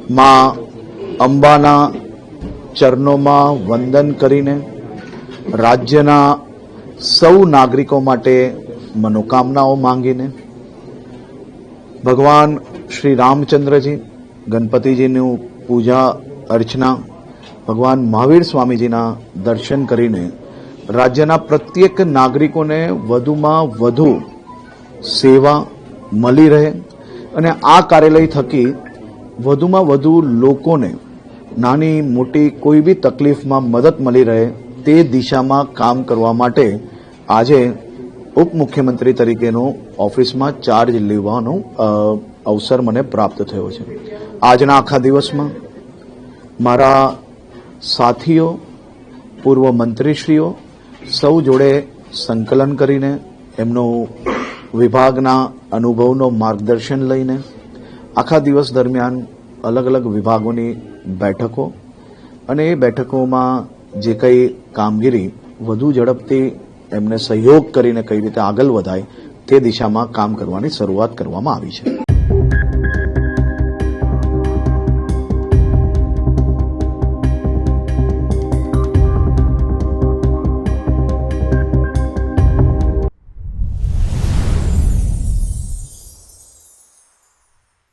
માં અંબાના ચરણોમાં વંદન કરીને રાજ્યના સૌ નાગરિકો માટે મનોકામનાઓ માંગીને ભગવાન શ્રી રામચંદ્રજી, ગણપતિજીનું પૂજા અર્ચના, ભગવાન મહાવીર સ્વામીજીના દર્શન કરીને રાજ્યના પ્રત્યેક નાગરિકોને વધુમાં વધુ સેવા મળી રહે અને આ કાર્યાલય થકી વધુમાં વધુ લોકોને નાની મોટી કોઈ બી તકલીફમાં મદદ મળી રહે તે દિશામાં કામ કરવા માટે આજે ઉપમુખ્યમંત્રી તરીકેનો ઓફિસમાં ચાર્જ લેવાનો અવસર મને પ્રાપ્ત થયો છે. આજના આખા દિવસમાં મારા સાથીઓ, પૂર્વ મંત્રીશ્રીઓ સૌ જોડે સંકલન કરીને એમનો વિભાગના અનુભવનો માર્ગદર્શન લઈને આખા દિવસ દરમિયાન અલગ અલગ વિભાગોની બેઠકો અને એ બેઠકોમાં જે કંઈ કામગીરી વધુ ઝડપથી એમને સહયોગ કરીને કઈ રીતે આગળ વધાય તે દિશામાં કામ કરવાની શરૂઆત કરવામાં આવી છે.